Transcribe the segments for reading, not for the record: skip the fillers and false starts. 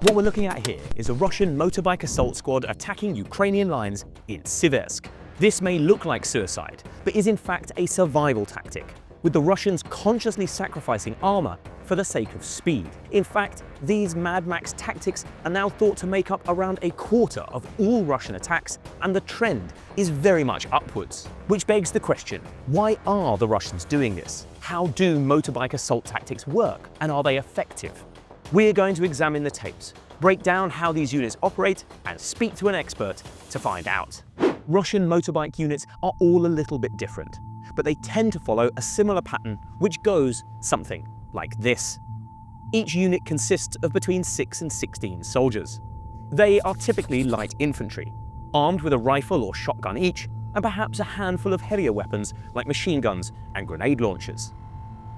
What we're looking at here is a Russian motorbike assault squad attacking Ukrainian lines in Siversk. This may look like suicide, but is in fact a survival tactic, with the Russians consciously sacrificing armour for the sake of speed. In fact, these Mad Max tactics are now thought to make up around a quarter of all Russian attacks, and the trend is very much upwards. Which begs the question, why are the Russians doing this? How do motorbike assault tactics work, and are they effective? We're going to examine the tapes, break down how these units operate, and speak to an expert to find out. Russian motorbike units are all a little bit different, but they tend to follow a similar pattern which goes something like this. Each unit consists of between 6 and 16 soldiers. They are typically light infantry, armed with a rifle or shotgun each, and perhaps a handful of heavier weapons like machine guns and grenade launchers.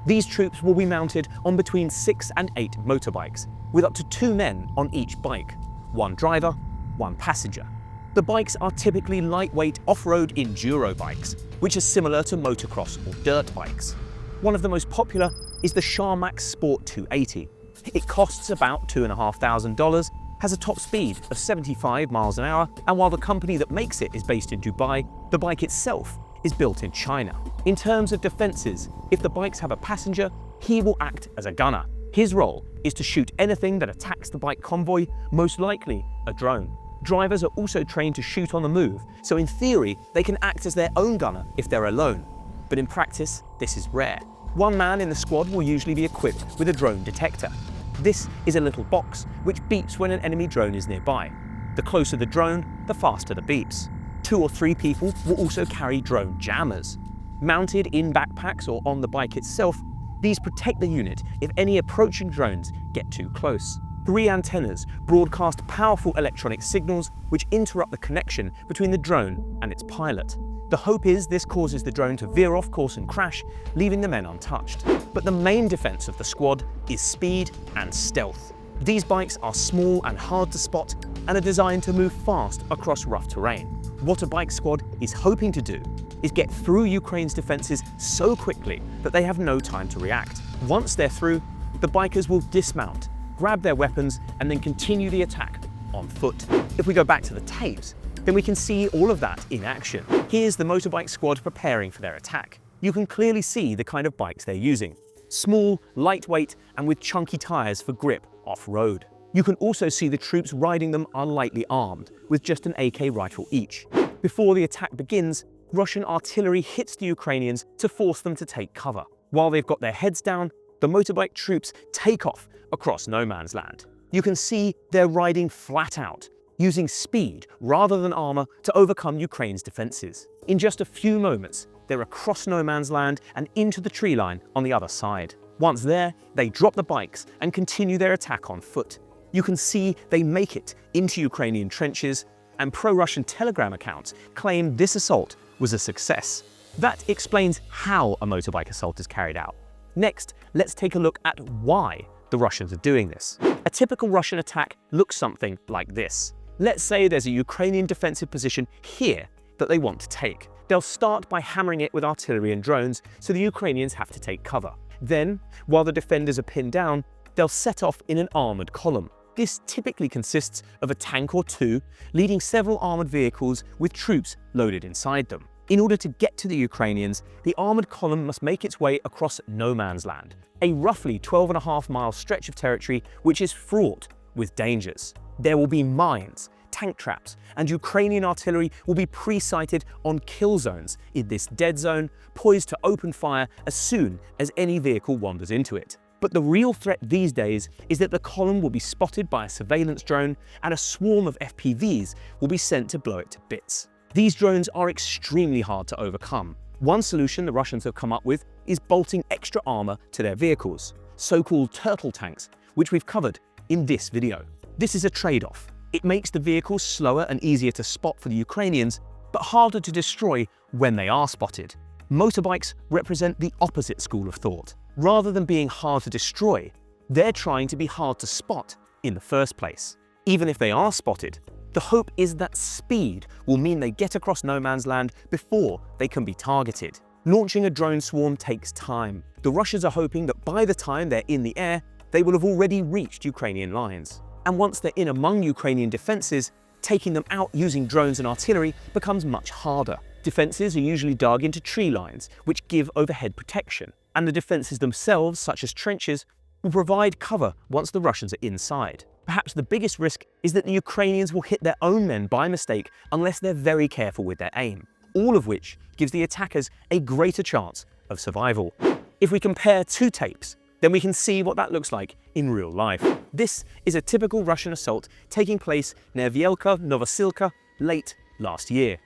These troops will be mounted on between 6 and 8 motorbikes, with up to 2 men on each bike, 1 driver, 1 passenger. The bikes are typically lightweight off-road enduro bikes, which are similar to motocross or dirt bikes. One of the most popular is the Sharmax Sport 280. It costs about $2,500, has a top speed of 75 miles an hour, and while the company that makes it is based in Dubai, the bike itself is built in China. In terms of defenses, if the bikes have a passenger, he will act as a gunner. His role is to shoot anything that attacks the bike convoy, most likely a drone. Drivers are also trained to shoot on the move, so in theory, they can act as their own gunner if they're alone. But in practice, this is rare. One man in the squad will usually be equipped with a drone detector. This is a little box which beeps when an enemy drone is nearby. The closer the drone, the faster the beeps. 2 or 3 people will also carry drone jammers. Mounted in backpacks or on the bike itself, these protect the unit if any approaching drones get too close. 3 antennas broadcast powerful electronic signals which interrupt the connection between the drone and its pilot. The hope is this causes the drone to veer off course and crash, leaving the men untouched. But the main defense of the squad is speed and stealth. These bikes are small and hard to spot and are designed to move fast across rough terrain. What a bike squad is hoping to do is get through Ukraine's defenses so quickly that they have no time to react. Once they're through, the bikers will dismount, grab their weapons, and then continue the attack on foot. If we go back to the tapes, then we can see all of that in action. Here's the motorbike squad preparing for their attack. You can clearly see the kind of bikes they're using. Small, lightweight, and with chunky tires for grip off-road. You can also see the troops riding them are lightly armed, with just an AK rifle each. Before the attack begins, Russian artillery hits the Ukrainians to force them to take cover. While they've got their heads down, the motorbike troops take off across no man's land. You can see they're riding flat out, using speed rather than armour to overcome Ukraine's defences. In just a few moments, they're across no man's land and into the tree line on the other side. Once there, they drop the bikes and continue their attack on foot. You can see they make it into Ukrainian trenches, and pro-Russian Telegram accounts claim this assault was a success. That explains how a motorbike assault is carried out. Next, let's take a look at why the Russians are doing this. A typical Russian attack looks something like this. Let's say there's a Ukrainian defensive position here that they want to take. They'll start by hammering it with artillery and drones, so the Ukrainians have to take cover. Then, while the defenders are pinned down, they'll set off in an armoured column. This typically consists of a tank or 2, leading several armoured vehicles with troops loaded inside them. In order to get to the Ukrainians, the armoured column must make its way across no man's land, a roughly 12.5-mile stretch of territory which is fraught with dangers. There will be mines, tank traps, and Ukrainian artillery will be pre-sighted on kill zones in this dead zone, poised to open fire as soon as any vehicle wanders into it. But the real threat these days is that the column will be spotted by a surveillance drone and a swarm of FPVs will be sent to blow it to bits. These drones are extremely hard to overcome. One solution the Russians have come up with is bolting extra armour to their vehicles, so-called turtle tanks, which we've covered in this video. This is a trade-off. It makes the vehicles slower and easier to spot for the Ukrainians, but harder to destroy when they are spotted. Motorbikes represent the opposite school of thought. Rather than being hard to destroy, they're trying to be hard to spot in the first place. Even if they are spotted, the hope is that speed will mean they get across no man's land before they can be targeted. Launching a drone swarm takes time. The Russians are hoping that by the time they're in the air, they will have already reached Ukrainian lines. And once they're in among Ukrainian defences, taking them out using drones and artillery becomes much harder. Defences are usually dug into tree lines, which give overhead protection, and the defences themselves, such as trenches, will provide cover once the Russians are inside. Perhaps the biggest risk is that the Ukrainians will hit their own men by mistake unless they're very careful with their aim, all of which gives the attackers a greater chance of survival. If we compare two tapes, then we can see what that looks like in real life. This is a typical Russian assault taking place near Vielka Novosilka late last year.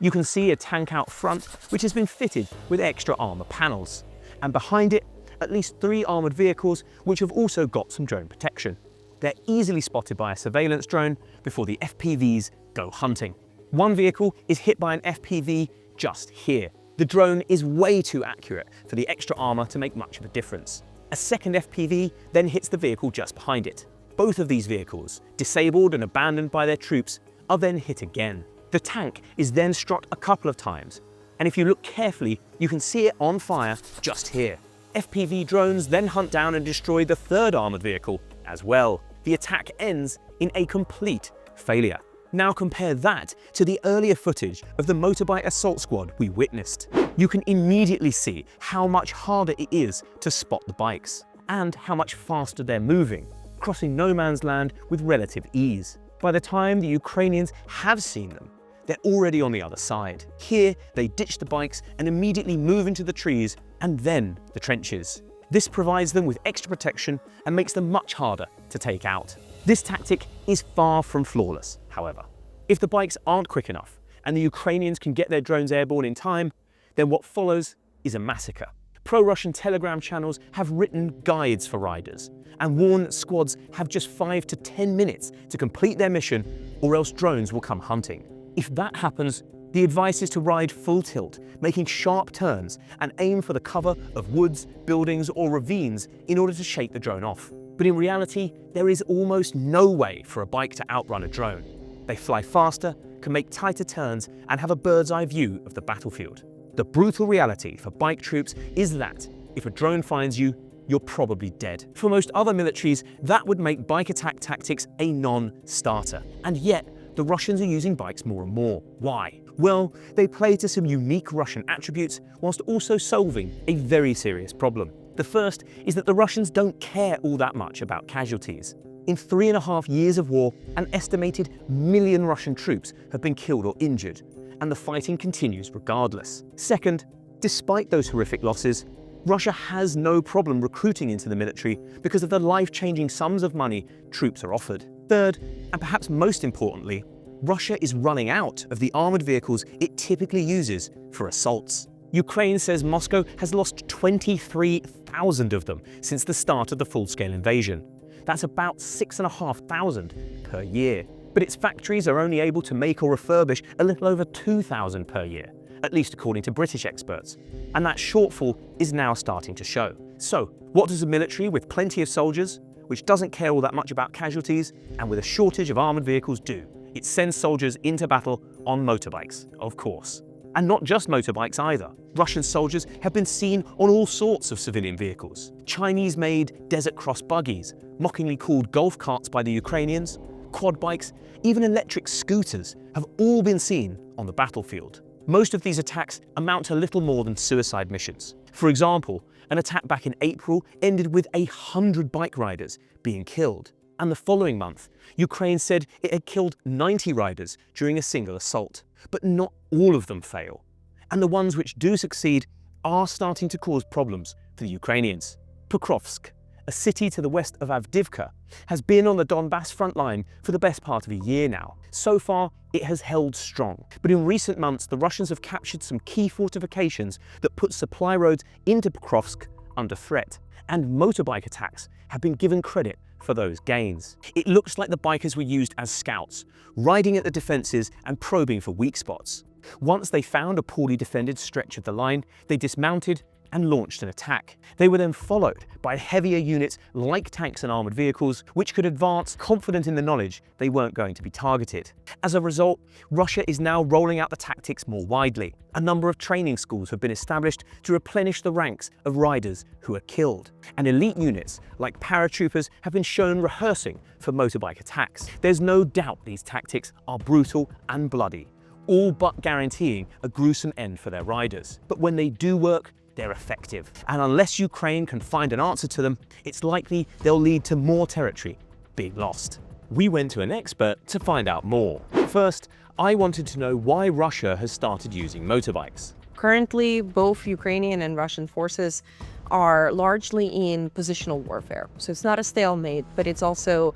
You can see a tank out front which has been fitted with extra armour panels, and behind it at least 3 armoured vehicles which have also got some drone protection. They're easily spotted by a surveillance drone before the FPVs go hunting. One vehicle is hit by an FPV just here. The drone is way too accurate for the extra armour to make much of a difference. A second FPV then hits the vehicle just behind it. Both of these vehicles, disabled and abandoned by their troops, are then hit again. The tank is then struck a couple of times, and if you look carefully, you can see it on fire just here. FPV drones then hunt down and destroy the third armoured vehicle as well. The attack ends in a complete failure. Now compare that to the earlier footage of the motorbike assault squad we witnessed. You can immediately see how much harder it is to spot the bikes, and how much faster they're moving, crossing no man's land with relative ease. By the time the Ukrainians have seen them, they're already on the other side. Here, they ditch the bikes and immediately move into the trees and then the trenches. This provides them with extra protection and makes them much harder to take out. This tactic is far from flawless, however. If the bikes aren't quick enough and the Ukrainians can get their drones airborne in time, then what follows is a massacre. Pro-Russian Telegram channels have written guides for riders and warn that squads have just 5 to 10 minutes to complete their mission, or else drones will come hunting. If that happens, the advice is to ride full tilt, making sharp turns and aim for the cover of woods, buildings or ravines in order to shake the drone off. But in reality, there is almost no way for a bike to outrun a drone. They fly faster, can make tighter turns and have a bird's eye view of the battlefield. The brutal reality for bike troops is that if a drone finds you, you're probably dead. For most other militaries, that would make bike attack tactics a non-starter. And yet, the Russians are using bikes more and more. Why? Well, they play to some unique Russian attributes whilst also solving a very serious problem. The first is that the Russians don't care all that much about casualties. In 3.5 years of war, an estimated 1 million Russian troops have been killed or injured, and the fighting continues regardless. Second, despite those horrific losses, Russia has no problem recruiting into the military because of the life-changing sums of money troops are offered. Third, and perhaps most importantly, Russia is running out of the armoured vehicles it typically uses for assaults. Ukraine says Moscow has lost 23,000 of them since the start of the full-scale invasion. That's about 6,500 per year. But its factories are only able to make or refurbish a little over 2,000 per year, at least according to British experts. And that shortfall is now starting to show. So, what does a military with plenty of soldiers, which doesn't care all that much about casualties, and with a shortage of armoured vehicles do? It sends soldiers into battle on motorbikes, of course. And not just motorbikes either. Russian soldiers have been seen on all sorts of civilian vehicles. Chinese-made Desert Cross buggies, mockingly called golf carts by the Ukrainians, quad bikes, even electric scooters have all been seen on the battlefield. Most of these attacks amount to little more than suicide missions. For example, an attack back in April ended with 100 bike riders being killed. And the following month, Ukraine said it had killed 90 riders during a single assault. But not all of them fail. And the ones which do succeed are starting to cause problems for the Ukrainians. Pokrovsk, a city to the west of Avdiivka, has been on the Donbass front line for the best part of a year now. So far, it has held strong. But in recent months, the Russians have captured some key fortifications that put supply roads into Pokrovsk under threat. And motorbike attacks have been given credit for those gains. It looks like the bikers were used as scouts, riding at the defences and probing for weak spots. Once they found a poorly defended stretch of the line, they dismounted, and launched an attack. They were then followed by heavier units like tanks and armoured vehicles, which could advance confident in the knowledge they weren't going to be targeted. As a result, Russia is now rolling out the tactics more widely. A number of training schools have been established to replenish the ranks of riders who are killed. And elite units like paratroopers have been shown rehearsing for motorbike attacks. There's no doubt these tactics are brutal and bloody, all but guaranteeing a gruesome end for their riders. But when they do work, they're effective. And unless Ukraine can find an answer to them, it's likely they'll lead to more territory being lost. We went to an expert to find out more. First, I wanted to know why Russia has started using motorbikes. Currently, both Ukrainian and Russian forces are largely in positional warfare. So it's not a stalemate, but it's also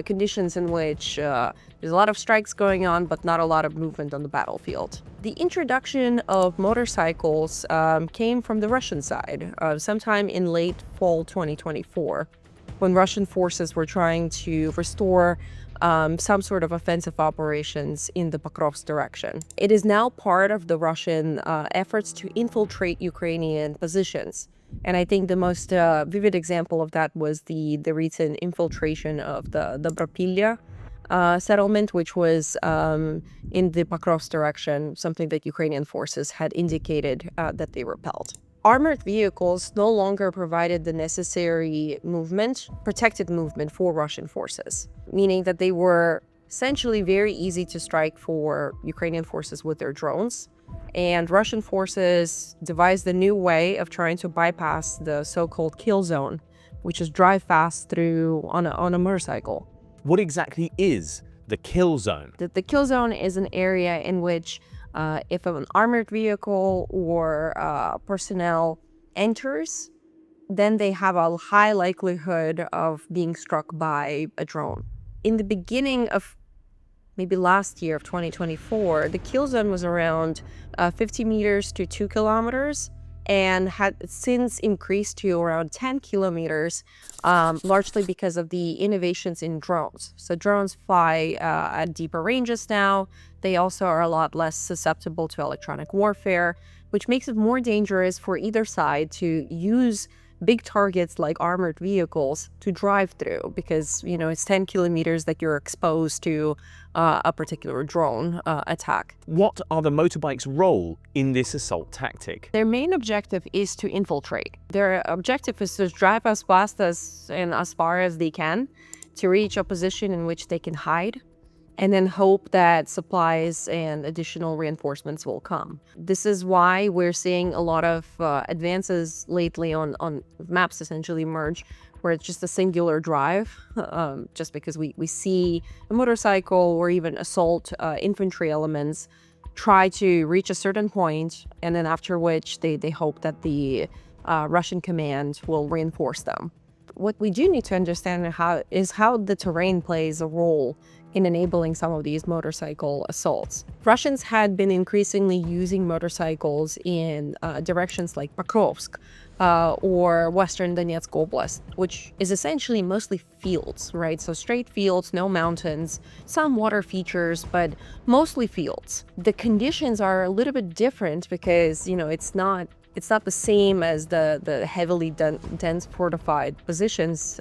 conditions in which there's a lot of strikes going on, but not a lot of movement on the battlefield. The introduction of motorcycles came from the Russian side sometime in late fall 2024, when Russian forces were trying to restore some sort of offensive operations in the Pokrovsk direction. It is now part of the Russian efforts to infiltrate Ukrainian positions. And I think the most vivid example of that was the recent infiltration of the Bropilya settlement, which was in the Pokrovsk direction, something that Ukrainian forces had indicated that they repelled. Armored vehicles no longer provided the necessary movement, protected movement for Russian forces, meaning that they were essentially very easy to strike for Ukrainian forces with their drones. And Russian forces devised a new way of trying to bypass the so-called kill zone, which is drive fast through on a motorcycle. What exactly is the kill zone? The kill zone is an area in which if an armored vehicle or personnel enters, then they have a high likelihood of being struck by a drone. In the beginning of maybe last year of 2024, the kill zone was around 50 meters to 2 kilometers and had since increased to around 10 kilometers, largely because of the innovations in drones. So drones fly at deeper ranges now. They also are a lot less susceptible to electronic warfare, which makes it more dangerous for either side to use big targets like armored vehicles to drive through, because, you know, it's 10 kilometers that you're exposed to a particular drone attack. What are the motorbikes' role in this assault tactic? Their main objective is to infiltrate. Their objective is to drive as fast as and as far as they can to reach a position in which they can hide, and then hope that supplies and additional reinforcements will come. This is why we're seeing a lot of advances lately on maps essentially emerge, where it's just a singular drive, just because we see a motorcycle or even assault infantry elements try to reach a certain point, and then after which they hope that the Russian command will reinforce them. What we do need to understand is how the terrain plays a role in enabling some of these motorcycle assaults. Russians had been increasingly using motorcycles in directions like Pokrovsk or Western Donetsk Oblast, which is essentially mostly fields, right? So straight fields, no mountains, some water features, but mostly fields. The conditions are a little bit different because, you know, it's not the same as the heavily dense fortified positions,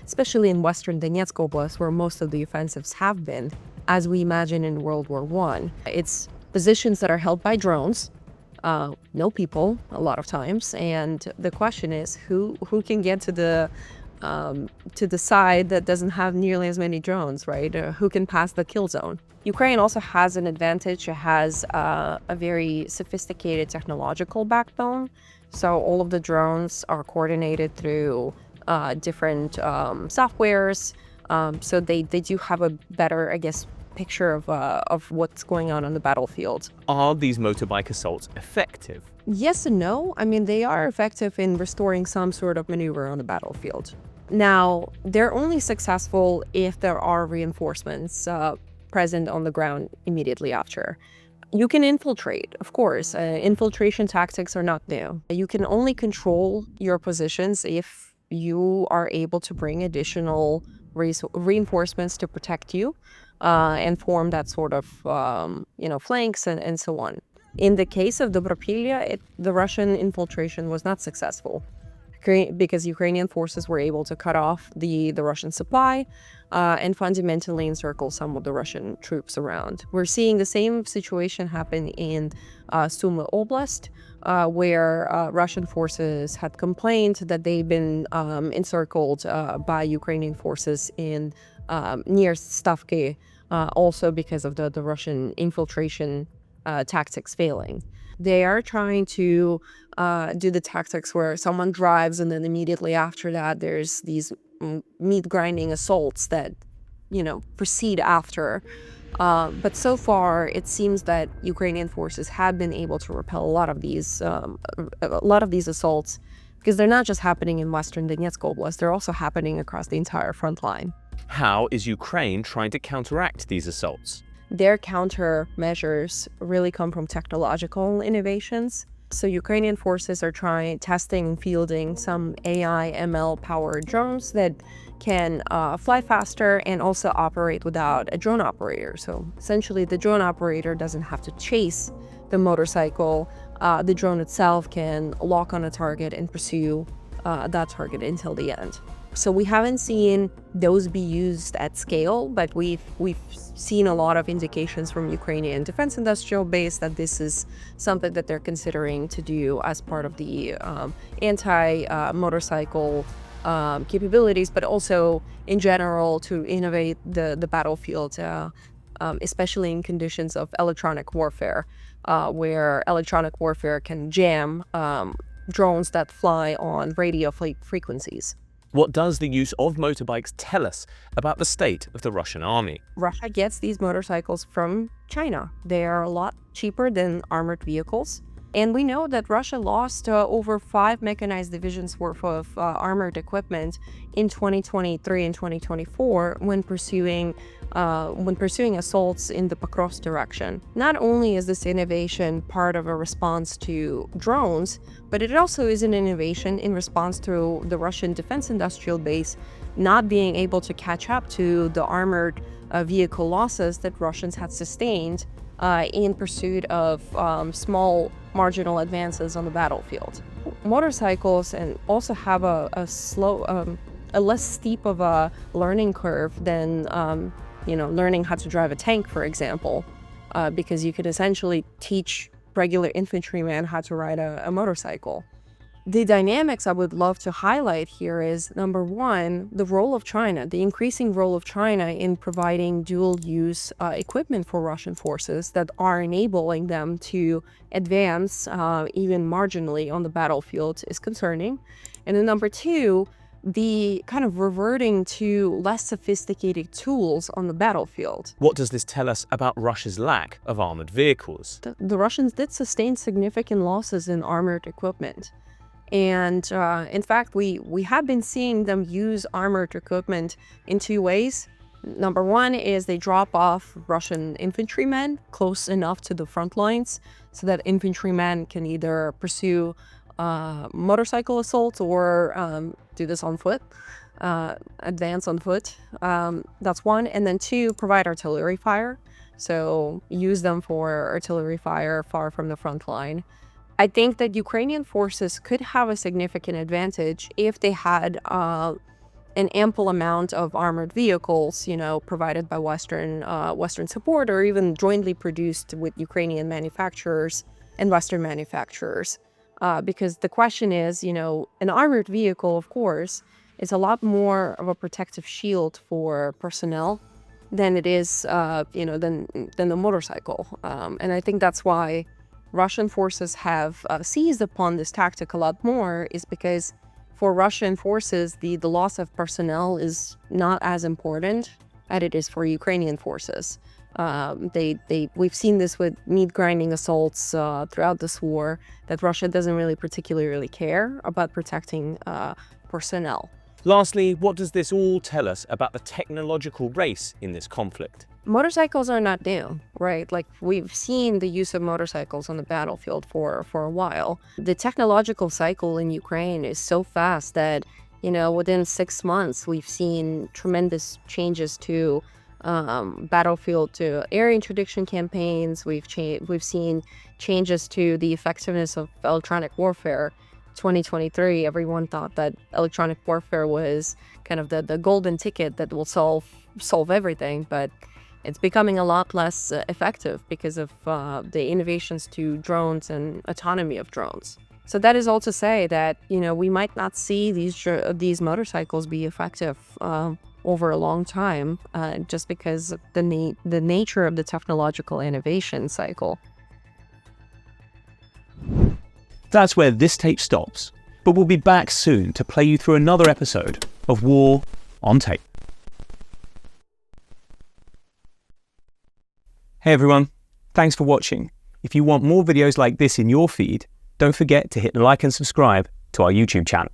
especially in Western Donetsk Oblast, where most of the offensives have been, as we imagine in World War I. It's positions that are held by drones, no people a lot of times, and the question is who can get to the side that doesn't have nearly as many drones, right? Who can pass the kill zone? Ukraine also has an advantage. It has a very sophisticated technological backbone. So all of the drones are coordinated through different softwares. So they do have a better, I guess, picture of what's going on the battlefield. Are these motorbike assaults effective? Yes and no. I mean, they are effective in restoring some sort of maneuver on the battlefield. Now, they're only successful if there are reinforcements present on the ground immediately after. You can infiltrate, of course. Infiltration tactics are not new. You can only control your positions if you are able to bring additional reinforcements to protect you and form that sort of, flanks and so on. In the case of Dobropilya, the Russian infiltration was not successful because Ukrainian forces were able to cut off the Russian supply and fundamentally encircle some of the Russian troops around. We're seeing the same situation happen in Sumy Oblast, where Russian forces had complained that they've been encircled by Ukrainian forces in near Stavky, also because of the Russian infiltration tactics failing. They are trying to do the tactics where someone drives and then immediately after that there's these meat grinding assaults that, proceed after. But so far, it seems that Ukrainian forces have been able to repel a lot of these assaults, because they're not just happening in western Donetsk Oblast, they're also happening across the entire front line. How is Ukraine trying to counteract these assaults? Their countermeasures really come from technological innovations. So Ukrainian forces are testing and fielding some AI ML powered drones that can fly faster and also operate without a drone operator. So essentially the drone operator doesn't have to chase the motorcycle. The drone itself can lock on a target and pursue that target until the end. So we haven't seen those be used at scale, but we've seen a lot of indications from Ukrainian defense industrial base that this is something that they're considering to do as part of the anti-motorcycle capabilities, but also in general to innovate the battlefield, especially in conditions of electronic warfare, where electronic warfare can jam drones that fly on radio frequencies. What does the use of motorbikes tell us about the state of the Russian army? Russia gets these motorcycles from China. They are a lot cheaper than armored vehicles. And we know that Russia lost over 5 mechanized divisions worth of armored equipment in 2023 and 2024 when pursuing assaults in the Pokrovsk direction. Not only is this innovation part of a response to drones, but it also is an innovation in response to the Russian defense industrial base not being able to catch up to the armored vehicle losses that Russians had sustained in pursuit of small marginal advances on the battlefield. Motorcycles and also have a less steep of a learning curve than learning how to drive a tank, for example, because you could essentially teach regular infantrymen how to ride a motorcycle. The dynamics I would love to highlight here is, number one, the role of China, the increasing role of China in providing dual-use equipment for Russian forces that are enabling them to advance even marginally on the battlefield is concerning. And then number two, the kind of reverting to less sophisticated tools on the battlefield. What does this tell us about Russia's lack of armored vehicles? The Russians did sustain significant losses in armored equipment. And in fact, we have been seeing them use armored equipment in two ways. Number one is they drop off Russian infantrymen close enough to the front lines so that infantrymen can either pursue motorcycle assaults or do this on foot, advance on foot. That's one. And then two, provide artillery fire. So use them for artillery fire far from the front line. I think that Ukrainian forces could have a significant advantage if they had an ample amount of armored vehicles, provided by Western support, or even jointly produced with Ukrainian manufacturers and Western manufacturers. Because the question is, an armored vehicle, of course, is a lot more of a protective shield for personnel than it is, than the motorcycle. And I think that's why Russian forces have seized upon this tactic a lot more, is because for Russian forces, the loss of personnel is not as important as it is for Ukrainian forces. We've seen this with meat grinding assaults throughout this war, that Russia doesn't really particularly care about protecting personnel. Lastly, what does this all tell us about the technological race in this conflict? Motorcycles are not new, right? Like, we've seen the use of motorcycles on the battlefield for a while. The technological cycle in Ukraine is so fast that, within 6 months, we've seen tremendous changes to battlefield to air interdiction campaigns. We've seen changes to the effectiveness of electronic warfare. 2023, everyone thought that electronic warfare was kind of the golden ticket that will solve everything, but it's becoming a lot less effective because of the innovations to drones and autonomy of drones. So that is all to say that, we might not see these motorcycles be effective over a long time, just because of the nature of the technological innovation cycle. That's where this tape stops, but we'll be back soon to play you through another episode of War on Tape. Hey everyone, thanks for watching. If you want more videos like this in your feed, don't forget to hit the like and subscribe to our YouTube channel.